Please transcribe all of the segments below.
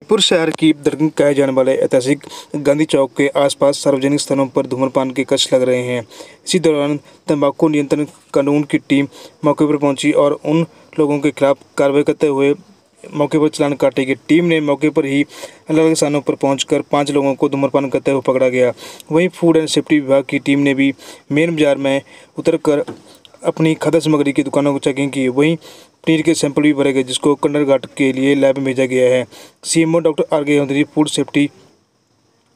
जयपुर शहर की दरगाह कहे जाने वाले ऐतिहासिक गांधी चौक के आसपास सार्वजनिक स्थानों पर धूम्रपान के कष्ट लग रहे हैं। इसी दौरान तंबाकू नियंत्रण कानून की टीम मौके पर पहुंची और उन लोगों के खिलाफ कार्रवाई करते हुए मौके पर चालान काटेगी। टीम ने मौके पर ही अलग अलग स्थानों पर पहुंचकर 5 लोगों को धूम्रपान करते हुए पकड़ा गया। वहीं फूड एंड सेफ्टी विभाग की टीम ने भी मेन बाजार में उतरकर अपनी खाद्य सामग्री की दुकानों को चेकिंग की। वहीं पनीर के सैंपल भी भरे गए, जिसको कंडरगार्ड के लिए लैब में भेजा गया है। CMO doctor R K. Chaudhary, food safety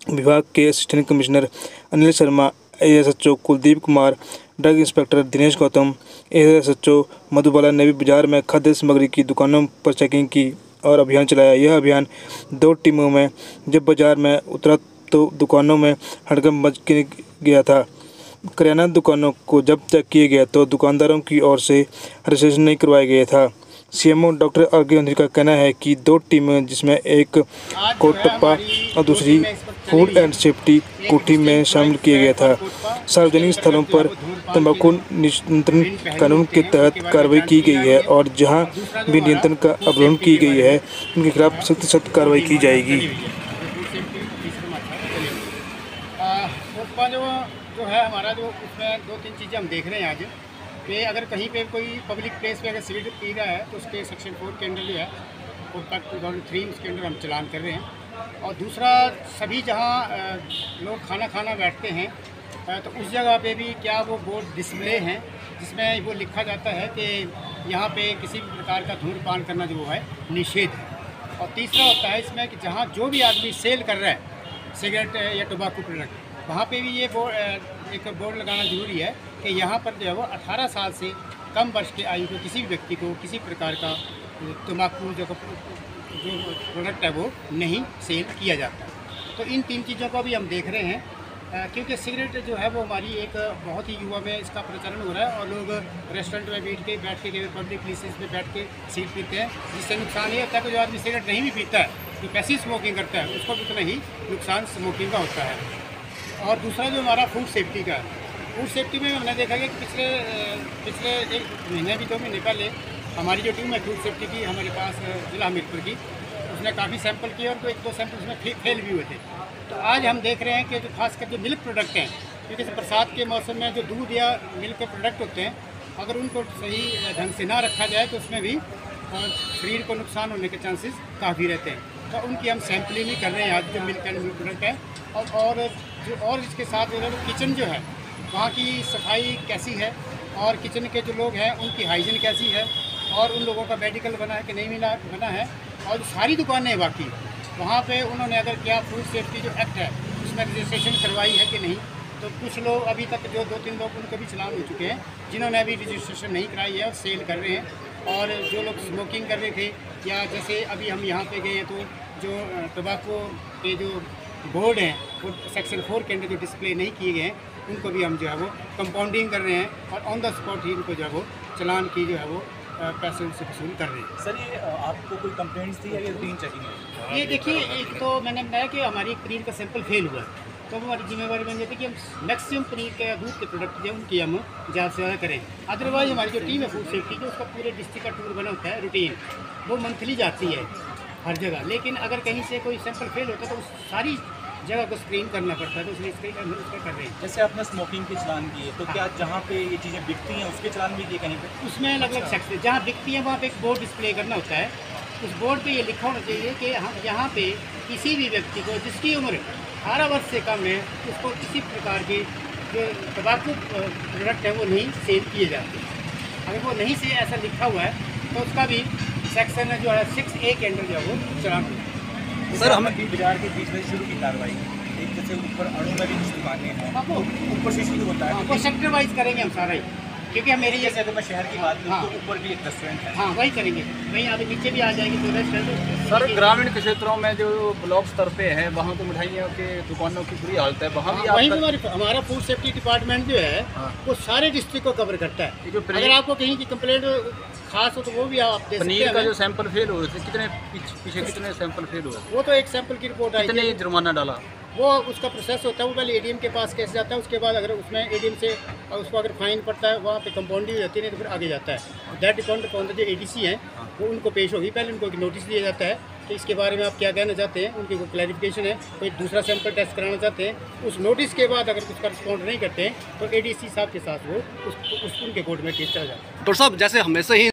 विभाग के assistant commissioner Anil Sharma, ASHO Kuldeep Kumar, drug inspector Dinesh Gautam, ASHO Madhubala ने भी बाजार में खाद्य सामग्री की दुकानों पर चेकिंग की और अभियान चलाया। यह अभियान 2 टीमों में जब बाजार में उतरा तो दुकानों में हड़कंप मच गया था। किराना दुकानों को जब चेक किया गया तो दुकानदारों की ओर से रजिस्ट्रेशन नहीं करवाया गया था। CMO doctor R K. चौधरी का कहना है कि 2 टीमें, जिसमें एक कोटप्पा और दूसरी फूड एंड सेफ्टी को टीम में शामिल किया गया था। सार्वजनिक स्थलों पर तंबाकू नियंत्रण कानून के तहत कार्रवाई की गई है और जहां भी नियंत्रण का उल्लंघन की गई है उनके खिलाफ सख्त से सख्त कार्रवाई की जाएगी। जो है हमारा जो उसमें 2-3 चीज़ें हम देख रहे हैं आज कि अगर कहीं पे कोई पब्लिक प्लेस पे अगर सिगरेट पी रहा है तो उसके सेक्शन 4 के अंडर जो है वो तक 2003 उसके अंडर हम चलान कर रहे हैं। और दूसरा, सभी जहाँ लोग खाना बैठते हैं तो उस जगह पे भी क्या वो बोर्ड डिस्प्ले हैं जिसमें वो लिखा जाता है कि यहाँ पे किसी भी प्रकार का धूम्रपान करना जो है निषेध है। और तीसरा होता है इसमें कि जहाँ जो भी आदमी सेल कर रहा है सिगरेट या टोबाकू प्रोडक्ट, वहाँ पे भी ये एक बोर्ड लगाना जरूरी है कि यहाँ पर जो है वो 18 साल से कम वर्ष के आयु के किसी भी व्यक्ति को किसी प्रकार का तम्बाकू जो प्रोडक्ट है वो नहीं सेल किया जाता। तो इन 3 चीज़ों को भी हम देख रहे हैं क्योंकि सिगरेट जो है वो हमारी एक बहुत ही युवा में इसका प्रचलन हो रहा है और लोग रेस्टोरेंट में बैठ के पब्लिक प्लेसेस में बैठ के सिगरेट पीते हैं, जिससे नुकसान ये होता है कि जो आदमी सिगरेट नहीं भी पीता है, जो पैसिव स्मोकिंग करता है, उसको भी उतना ही नुकसान स्मोकिंग का होता है। और दूसरा जो हमारा फूड सेफ्टी का है, फूड सेफ्टी में हमने देखा कि पिछले 1 महीने भी 2 महीने पहले हमारी जो टीम है फूड सेफ्टी की हमारे पास जिला हमीरपुर की, उसने काफ़ी सैंपल किए और 1-2 सैंपल उसमें फेल भी हुए थे। तो आज हम देख रहे हैं कि जो खासकर जो मिल्क प्रोडक्ट हैं, क्योंकि बरसात के मौसम में जो दूध या मिल्क के प्रोडक्ट होते हैं, अगर उनको सही ढंग से ना रखा जाए तो उसमें भी शरीर को नुकसान होने के चांसेस काफ़ी रहते हैं। तो उनकी हम सैंपलिंग भी कर रहे हैं आज जो मिल्क एंड मिल्क प्रोडक्ट है। और इसके साथ जो है किचन जो है वहाँ की सफाई कैसी है और किचन के जो लोग हैं उनकी हाइजीन कैसी है और उन लोगों का मेडिकल बना है कि नहीं बना है, और सारी दुकानें बाकी वहाँ पे उन्होंने अगर क्या फूड सेफ्टी जो एक्ट है उसमें रजिस्ट्रेशन करवाई है कि नहीं। तो कुछ लोग अभी तक जो 2-3 लोग उनके भी चलान हो चुके हैं जिन्होंने अभी रजिस्ट्रेशन नहीं कराई है और सेल कर रहे हैं। और जो लोग स्मोकिंग कर रहे थे या जैसे अभी हम यहाँ पे गए तो जो टोबाको के जो बोर्ड हैं वो सेक्शन 4 के अंदर जो डिस्प्ले नहीं किए गए हैं उनको भी हम जो है वो कंपाउंडिंग कर रहे हैं और ऑन द स्पॉट ही उनको जो है वो चलान की जो है वो पैसे उनसे वसूल कर रहे हैं। सर, ये आपको कोई कंप्लेंट्स थी या ये रूटीन चेकिंग है? ये देखिए, एक तो मैंने बताया कि हमारी पनीर का सैंपल फेल हुआ है, तो हमारी जिम्मेवारी बन जाती है कि हम मैक्सिमम पनीर के दूध के प्रोडक्ट जो उनकी हम ज़्यादा से ज़्यादा करें। अदरवाइज हमारी जो टीम है फूड सेफ्टी की, उसका पूरे डिस्ट्रिक्ट का टूर बना होता है रूटीन, वो मंथली जाती है हर जगह। लेकिन अगर कहीं से कोई सैंपल फेल होता है तो उस सारी जगह को स्क्रीन करना पड़ता है, तो इसलिए इसका कर रहे हैं। जैसे आपने स्मोकिंग के चलान किए तो क्या जहाँ पे ये चीज़ें बिकती हैं उसके चलान भी किए कहीं पे? उसमें अलग अलग सेक्शन जहाँ बिकती हैं वहाँ पे एक बोर्ड डिस्प्ले करना होता है। उस बोर्ड पे ये लिखा होना चाहिए कि हम यहाँ पे किसी भी व्यक्ति को जिसकी उम्र 18 वर्ष से कम है उसको किसी प्रकार के जो तम्बाकू प्रोडक्ट हैं वो नहीं सेल किए जाते। अगर वो नहीं से ऐसा लिखा हुआ है तो उसका भी सेक्शन जो है 6A के अंडर जो है वो चलान। सर, हमें बाजार के बीच में शुरू की कार्रवाई, एक जैसे ऊपर अणु में भी कुछ दुकानें हैं तो ऊपर से शुरू होता है, वो सेक्टर वाइज करेंगे हम सारा ही, क्योंकि हम मेरी जैसे अगर मैं शहर की बात करूँ हाँ, तो ऊपर भी एक रेस्टोरेंट है। हाँ, वही करेंगे, वहीं आगे नीचे भी आ जाएंगे तो रेस्टोरेंट। सर, ग्रामीण क्षेत्रों में जो ब्लॉक स्तर पे है वहाँ तो मिठाइयों के दुकानों की बुरी हालत है, वहाँ भी वहीं हमारा फूड सेफ्टी डिपार्टमेंट जो है वो सारे डिस्ट्रिक्ट को कवर करता है। अगर आपको कहीं की कंप्लेंट खास हो तो वो भी आप दे सकते हैं। पनीर का जो सैंपल फेल हुए थे, कितने पीछे कितने सैंपल फेल हुए? वो तो एक सैंपल की रिपोर्ट आई, कितने जुर्माना डाला? वो उसका प्रोसेस होता है, वो पहले एडीएम के पास केस जाता है, उसके बाद अगर उसमें एडीएम से उसको अगर फाइन पड़ता है वहाँ पे कंपाउंडिंग हो जाती है, नहीं तो फिर आगे जाता है। दैट डिपेंड अपॉन द जो एडीसी हैं वो उनको पेश होगी, पहले उनको एक नोटिस दिया जाता है कि इसके बारे में आप क्या कहना चाहते हैं, उनकी कोई क्लैरिफिकेशन है, कोई दूसरा सैंपल टेस्ट कराना चाहते हैं, उस नोटिस के बाद अगर कुछ रिस्पॉन्ड नहीं करते हैं तो ADC साहब के साथ वो उनके कोर्ट में केस चला जाता है। डॉक्टर साहब, जैसे हमेशा ही